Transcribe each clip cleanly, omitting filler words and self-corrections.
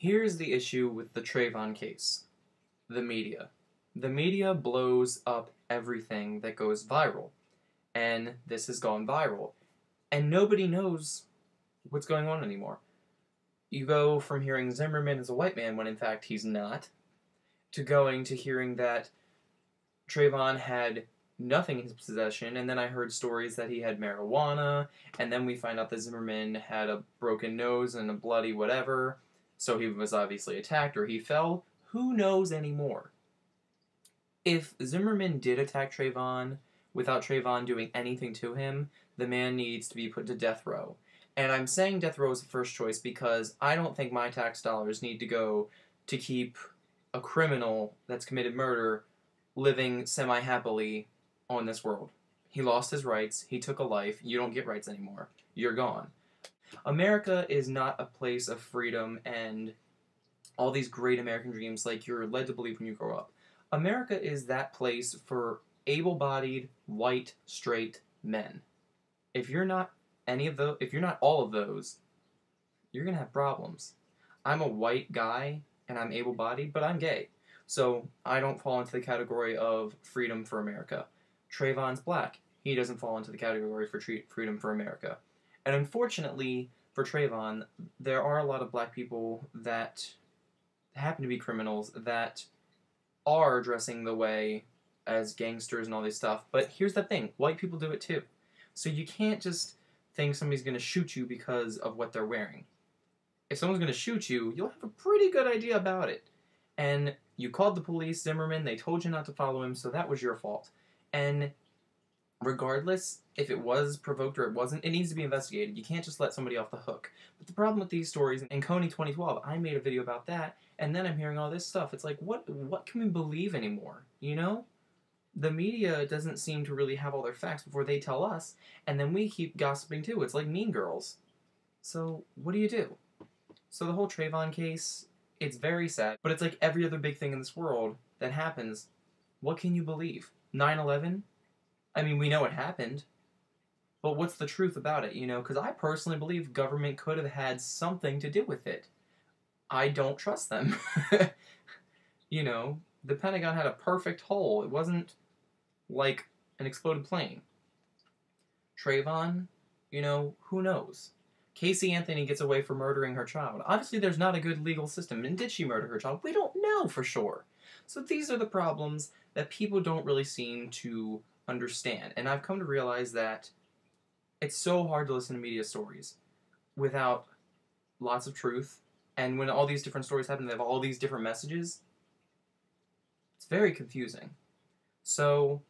Here's the issue with the Treyvon case. The media. The media blows up everything that goes viral. And this has gone viral. And nobody knows what's going on anymore. You go from hearing Zimmerman is a white man when in fact he's not, to going to hearing that Treyvon had nothing in his possession, and then I heard stories that he had marijuana, and then we find out that Zimmerman had a broken nose and a bloody whatever, so he was obviously attacked or he fell. Who knows anymore? If Zimmerman did attack Treyvon without Treyvon doing anything to him, the man needs to be put to death row. And I'm saying death row is the first choice because I don't think my tax dollars need to go to keep a criminal that's committed murder living semi-happily on this world. He lost his rights, he took a life, you don't get rights anymore. You're gone. America is not a place of freedom and all these great American dreams like you're led to believe when you grow up. America is that place for able-bodied, white, straight men. If you're not any of those, if you're not all of those, you're gonna have problems. I'm a white guy and I'm able-bodied, but I'm gay. So I don't fall into the category of freedom for America. Treyvon's black. He doesn't fall into the category for freedom for America. And unfortunately for Treyvon, there are a lot of black people that happen to be criminals that are dressing the way as gangsters and all this stuff. But here's the thing, white people do it too. So you can't just think somebody's going to shoot you because of what they're wearing. If someone's going to shoot you, you'll have a pretty good idea about it. And you called the police, Zimmerman, they told you not to follow him, so that was your fault. And regardless, if it was provoked or it wasn't, it needs to be investigated. You can't just let somebody off the hook. But the problem with these stories, in Coney 2012, I made a video about that, and then I'm hearing all this stuff. It's like, what can we believe anymore, you know? The media doesn't seem to really have all their facts before they tell us, and then we keep gossiping too. It's like Mean Girls. So, what do you do? So the whole Treyvon case, it's very sad, but it's like every other big thing in this world that happens. What can you believe? 9/11? I mean, we know it happened, but what's the truth about it, you know? Because I personally believe government could have had something to do with it. I don't trust them. You know, the Pentagon had a perfect hole. It wasn't like an exploded plane. Treyvon, you know, who knows? Casey Anthony gets away for murdering her child. Obviously, there's not a good legal system. And did she murder her child? We don't know for sure. So these are the problems that people don't really seem to understand. And I've come to realize that it's so hard to listen to media stories without lots of truth. And when all these different stories happen, they have all these different messages. It's very confusing. So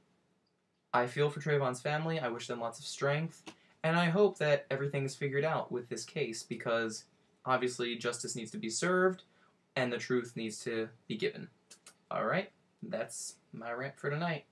I feel for Treyvon's family. I wish them lots of strength. And I hope that everything is figured out with this case because obviously justice needs to be served and the truth needs to be given. Alright, that's my rant for tonight.